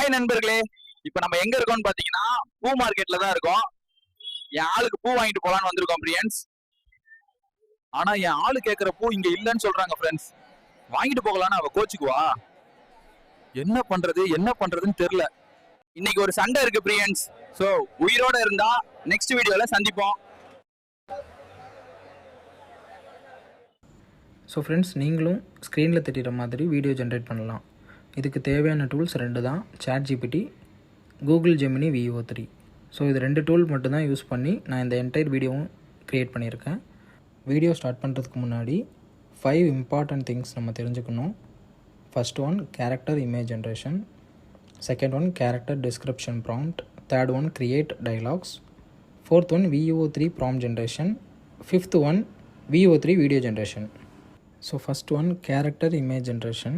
Hi நண்பர்களே, இப்ப நம்ம எங்க இருக்கோம்னு பாத்தீங்கன்னா பூ மார்க்கெட்ல தான் இருக்கோம். என் ஆளுக்கு பூ வாங்கிட்டு போலான்னு வந்திருக்கோம் ஃப்ரெண்ட்ஸ். ஆனா என் ஆளு கேக்குற பூ இங்க இல்லன்னு சொல்றாங்க ஃப்ரெண்ட்ஸ். வாங்கிட்டு போகலான்னு அவ கோச்சுக்குவா. என்ன பண்றதுன்னு தெரியல. இன்னைக்கு ஒரு சண்டை இருக்கு ஃப்ரெண்ட்ஸ். சோ உயிரோட இருந்தா நெக்ஸ்ட் வீடியோல சந்திப்போம். ஸோ ஃப்ரெண்ட்ஸ், நீங்களும் ஸ்க்ரீனில் தெரிகிற மாதிரி வீடியோ ஜென்ரேட் பண்ணலாம். இதுக்கு தேவையான டூல்ஸ் 2 தான், ChatGPT, Google Gemini VO3. So இது 2 டூல் மட்டும்தான் யூஸ் பண்ணி நான் இந்த என்டையர் வீடியோவும் க்ரியேட் பண்ணியிருக்கேன். வீடியோ ஸ்டார்ட் பண்ணுறதுக்கு முன்னாடி 5 இம்பார்ட்டன்ட் திங்ஸ் நம்ம தெரிஞ்சுக்கணும். First one character image generation, second one character description prompt, third one create dialogues, fourth one VO3 prompt generation, fifth one VO3 video generation. So first one character image generation.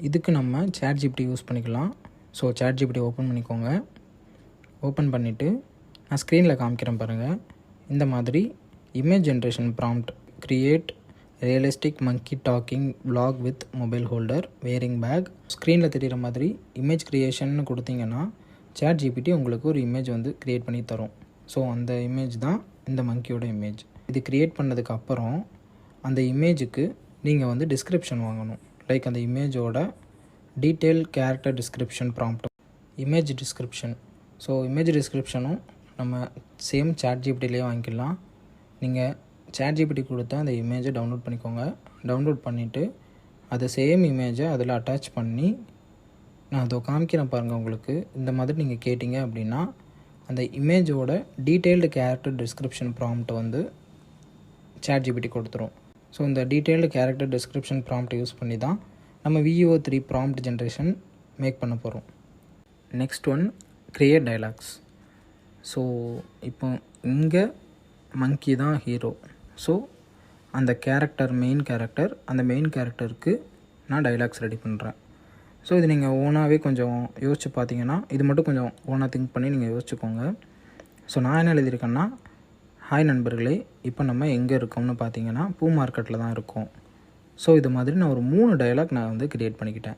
இதுக்கு நம்ம ChatGPT use பண்ணிக்கலாம். So ChatGPT open பண்ணிக்கோங்க. Open பண்ணிவிட்டு நான் ஸ்க்ரீனில் காமிக்கிறேன் பாருங்கள். இந்த மாதிரி image generation prompt, create realistic monkey talking vlog with mobile holder wearing bag. ஸ்க்ரீனில் தெரிகிற மாதிரி இமேஜ் க்ரியேஷன்னு கொடுத்தீங்கன்னா ChatGPT உங்களுக்கு ஒரு இமேஜ் வந்து க்ரியேட் பண்ணி தரும். ஸோ அந்த இமேஜ் தான் இந்த மங்கியோட இமேஜ். இது க்ரியேட் பண்ணதுக்கு அப்புறம் அந்த இமேஜுக்கு நீங்கள் வந்து டிஸ்கிரிப்ஷன் வாங்கணும். லைக் அந்த இமேஜோட detail character description prompt, image description. So image டிஸ்கிரிப்ஷனும் நம்ம சேம் ChatGPTலேயே வாங்கிக்கலாம். நீங்கள் ChatGPT கொடுத்தா அந்த இமேஜை டவுன்லோட் பண்ணிக்கோங்க. டவுன்லோட் பண்ணிவிட்டு அதை சேம் இமேஜை அதில் அட்டாச் பண்ணி நான் அதை காமிக்கிறேன் பாருங்கள். உங்களுக்கு இந்த மாதிரி நீங்கள் கேட்டிங்க அப்படின்னா அந்த இமேஜோட டீட்டெயில்டு கேரக்டர் டிஸ்கிரிப்ஷன் ப்ராம்ப்ட் வந்து ChatGPT கொடுத்துரும். ஸோ இந்த detailed character description prompt use பண்ணி தான் நம்ம VO3 ப்ராம்ப்ட் ஜென்ரேஷன் மேக் பண்ண போகிறோம். Next one create dialogues. So இப்போ இங்கே மங்கி தான் ஹீரோ. ஸோ அந்த கேரக்டர் அந்த மெயின் கேரக்டருக்கு நான் டைலாக்ஸ் ரெடி பண்ணுறேன். ஸோ இது நீங்கள் ஓனாகவே கொஞ்சம் யோசிச்சு பார்த்தீங்கன்னா, இது மட்டும் கொஞ்சம் ஓனாக திங்க் பண்ணி நீங்கள் யோசிச்சுக்கோங்க. ஸோ நான் என்ன எழுதியிருக்கேன்னா, ஹாய் நண்பர்களே, இப்போ நம்ம எங்கே இருக்கோம்னு பார்த்தீங்கன்னா பூ மார்க்கெட்டில் தான் இருக்கோம். ஸோ இது மாதிரி நான் ஒரு 3 டைலாக் நான் வந்து க்ரியேட் பண்ணிக்கிட்டேன்.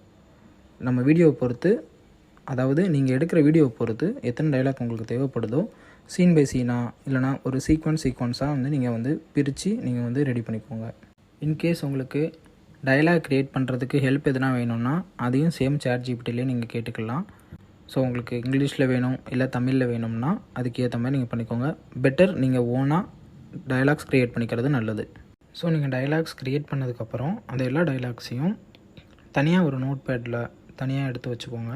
நம்ம வீடியோவை பொறுத்து, அதாவது நீங்கள் எடுக்கிற வீடியோவை பொறுத்து எத்தனை டைலாக் உங்களுக்கு தேவைப்படுதோ சீன் பை சீனாக இல்லைனா ஒரு சீக்வன்ஸாக வந்து நீங்கள் வந்து பிரித்து நீங்கள் வந்து ரெடி பண்ணிக்கோங்க. இன்கேஸ் உங்களுக்கு டைலாக் க்ரியேட் பண்ணுறதுக்கு ஹெல்ப் எதுனா வேணும்னா அதையும் சேம் ChatGPTலேயே நீங்கள் கேட்டுக்கலாம். ஸோ உங்களுக்கு இங்கிலீஷில் வேணும் இல்லை தமிழில் வேணும்னா அதுக்கு ஏற்ற மாதிரி நீங்கள் பண்ணிக்கோங்க. பெட்டர் நீங்கள் ஓனாக டைலாக்ஸ் க்ரியேட் பண்ணிக்கிறது நல்லது. ஸோ நீங்கள் டைலாக்ஸ் க்ரியேட் பண்ணதுக்கப்புறம் அந்த எல்லா டைலாக்ஸையும் தனியாக ஒரு நோட் பேடில் தனியாக எடுத்து வச்சுக்கோங்க.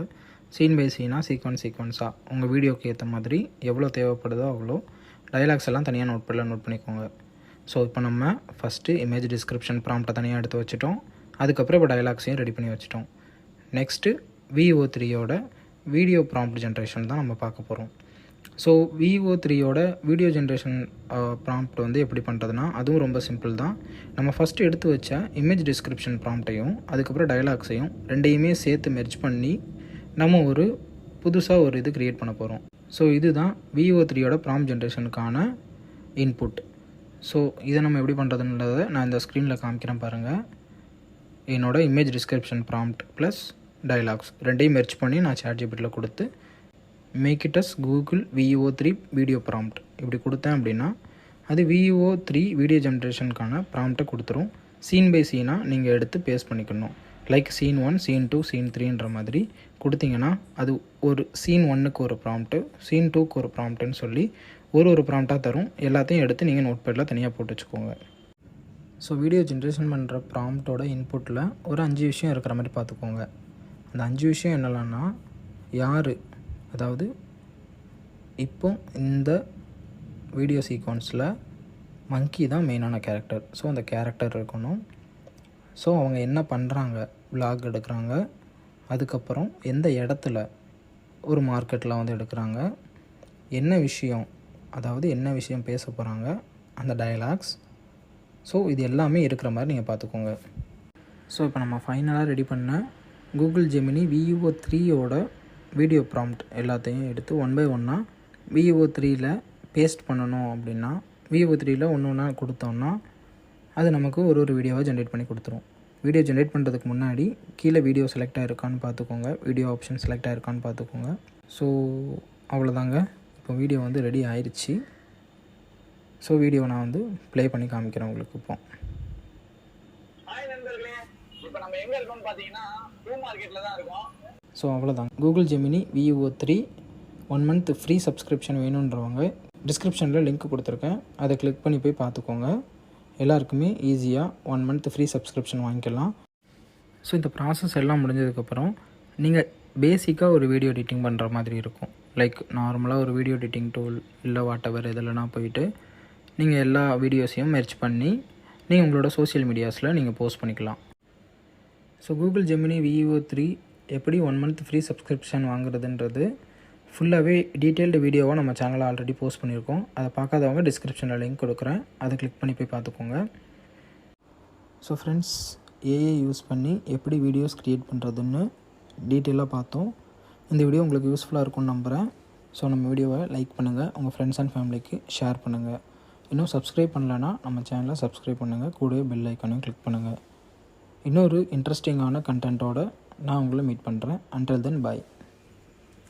சீன் பை சீனாக சீக்வன்ஸாக உங்கள் வீடியோக்கு ஏற்ற மாதிரி எவ்வளோ தேவைப்படுதோ அவ்வளோ டைலாக்ஸ் எல்லாம் தனியாக நோட் பேடில் நோட் பண்ணிக்கோங்க. ஸோ இப்போ நம்ம ஃபஸ்ட்டு இமேஜ் டிஸ்கிரிப்ஷன் ப்ராம்ப்டை தனியாக எடுத்து வச்சுட்டோம். அதுக்கப்புறம் இப்போ டைலாக்ஸையும் ரெடி பண்ணி வச்சுட்டோம். நெக்ஸ்ட்டு VO3யோட வீடியோ ப்ராம்ப்ட் ஜென்ரேஷன் தான் நம்ம பார்க்க போகிறோம். ஸோ VO3யோட வீடியோ ஜென்ரேஷன் ப்ராம்ப்ட் வந்து எப்படி பண்ணுறதுனா அதுவும் ரொம்ப சிம்பிள் தான். நம்ம ஃபஸ்ட்டு எடுத்து வச்ச இமேஜ் டிஸ்கிரிப்ஷன் ப்ராம்ப்டையும் அதுக்கப்புறம் டைலாக்ஸையும் ரெண்டையுமே சேர்த்து மெர்ஜ் பண்ணி நம்ம ஒரு புதுசாக ஒரு இது க்ரியேட் பண்ண போகிறோம். ஸோ இதுதான் VO3யோட ப்ராம்ப்ட் ஜென்ரேஷனுக்கான இன்புட். ஸோ இதை நம்ம எப்படி பண்ணுறதுன்றதை நான் இந்த ஸ்க்ரீனில் காமிக்கிறேன் பாருங்கள். என்னோடய image description prompt plus dialogues ரெண்டையும் மெர்ஜ் பண்ணி நான் ChatGPTயில் கொடுத்து make it as Google VO3 video prompt இப்படி கொடுத்தேன் அப்படின்னா அது VO3 வீடியோ ஜென்ரேஷனுக்கான ப்ராம்ப்டை கொடுத்துரும். சீன் பை சீனாக நீங்கள் எடுத்து பேஸ்ட் பண்ணிக்கணும். லைக் சீன் 1, சீன் 2, சீன் 3ன்ற மாதிரி கொடுத்தீங்கன்னா அது ஒரு சீன் 1க்கு ஒரு ப்ராம்ப்ட்டு, சீன் 2க்கு ஒரு ப்ராம்ப்ட்டுன்னு சொல்லி ஒரு ப்ராம்ப்டாக தரும். எல்லாத்தையும் எடுத்து நீங்கள் நோட் பேடில் தனியாக போட்டு வச்சுக்கோங்க. ஸோ வீடியோ ஜென்ரேஷன் பண்ணுற ப்ராம்ப்டோட இன்புட்டில் ஒரு 5 விஷயம் இருக்கிற மாதிரி பார்த்துக்கோங்க. அந்த 5 விஷயம் என்னெல்லாம்னா, யார், அதாவது இப்போ இந்த வீடியோ சீக்வன்ஸில் மங்கி தான் மெயினான கேரக்டர். ஸோ அந்த கேரக்டர் இருக்கணும். ஸோ அவங்க என்ன பண்ணுறாங்க, vlog எடுக்கிறாங்க, அதுக்கப்புறம் எந்த இடத்துல ஒரு மார்க்கெட்டில் வந்து எடுக்கிறாங்க, என்ன விஷயம், அதாவது என்ன விஷயம் பேச போகிறாங்க, அந்த டைலாக்ஸ். ஸோ இது எல்லாமே இருக்கிற மாதிரி நீங்கள் பார்த்துக்கோங்க. ஸோ இப்போ நம்ம ஃபைனலாக ரெடி பண்ண Google Gemini VO3யோட வீடியோ ப்ராம்ப்ட் எல்லாத்தையும் எடுத்து 1 by 1 VO3யில் பேஸ்ட் பண்ணணும். அப்படின்னா VO3யில் ஒன்று ஒன்றா கொடுத்தோம்னா அது நமக்கு ஒரு வீடியோவை ஜென்ரேட் பண்ணி கொடுத்துரும். வீடியோ ஜென்ரேட் பண்ணுறதுக்கு முன்னாடி கீழே வீடியோ செலக்ட் ஆகிருக்கான்னு பார்த்துக்கோங்க, வீடியோ ஆப்ஷன் செலக்ட் ஆகிருக்கான்னு பார்த்துக்கோங்க. ஸோ அவ்வளோதாங்க, இப்போ வீடியோ வந்து ரெடி ஆயிடுச்சு. ஸோ வீடியோ நான் வந்து ப்ளே பண்ணி காமிக்கிறேன் உங்களுக்கு. இப்போ ஹாய் நண்பர்களே, இப்போ நம்ம எங்கே இருக்கோம்னு பார்த்தீங்கன்னா பூ மார்க்கெட்டில் தான் இருக்கோம். ஸோ அவ்வளோதான். Google Gemini VUO3 1 month free subscription வேணுன்றவங்க டிஸ்கிரிப்ஷனில் லிங்க் கொடுத்துருக்கேன், அதை கிளிக் பண்ணி போய் பார்த்துக்கோங்க. எல்லாருக்குமே ஈஸியாக 1 month ஃப்ரீ சப்ஸ்கிரிப்ஷன் வாங்கிக்கலாம். ஸோ இந்த ப்ராசஸ் எல்லாம் முடிஞ்சதுக்கப்புறம் நீங்கள் பேசிக்காக ஒரு வீடியோ எடிட்டிங் பண்ணுற மாதிரி இருக்கும். லைக் நார்மலாக ஒரு வீடியோ எடிட்டிங் டூல் இல்லை வாட்டவர் எதுலனா போயிட்டு நீங்கள் எல்லா வீடியோஸையும் மெர்ச் பண்ணி நீங்கள் உங்களோட சோஷியல் மீடியாஸில் நீங்கள் போஸ்ட் பண்ணிக்கலாம். ஸோ கூகுள் ஜெமினி VUO3 எப்படி 1 month ஃப்ரீ சப்ஸ்கிரிப்ஷன் வாங்குறதுன்றது ஃபுல்லாகவே டீட்டெயில்டு வீடியோவாக நம்ம சேனலில் ஆல்ரெடி போஸ்ட் பண்ணியிருக்கோம். அதை பார்க்காதவங்க டிஸ்கிரிப்ஷனில் லிங்க் கொடுக்குறேன், அதை கிளிக் பண்ணி போய் பார்த்துக்கோங்க. ஸோ ஃப்ரெண்ட்ஸ், AI யூஸ் பண்ணி எப்படி வீடியோஸ் க்ரியேட் பண்ணுறதுன்னு டீட்டெயிலாக பார்த்தோம். இந்த வீடியோ உங்களுக்கு யூஸ்ஃபுல்லாக இருக்கும்னு நம்புகிறேன். ஸோ நம்ம வீடியோவை லைக் பண்ணுங்கள், உங்கள் ஃப்ரெண்ட்ஸ் அண்ட் ஃபேமிலிக்கு ஷேர் பண்ணுங்கள். இன்னும் சப்ஸ்கிரைப் பண்ணலைன்னா நம்ம சேனலை சப்ஸ்கிரைப் பண்ணுங்கள், கூடவே பெல் ஐக்கானையும் கிளிக் பண்ணுங்கள். இன்னொரு இன்ட்ரெஸ்டிங்கான கண்டென்ட்டோடு நான் உங்களை மீட் பண்ணுறேன். அன்டில் தென் பாய்.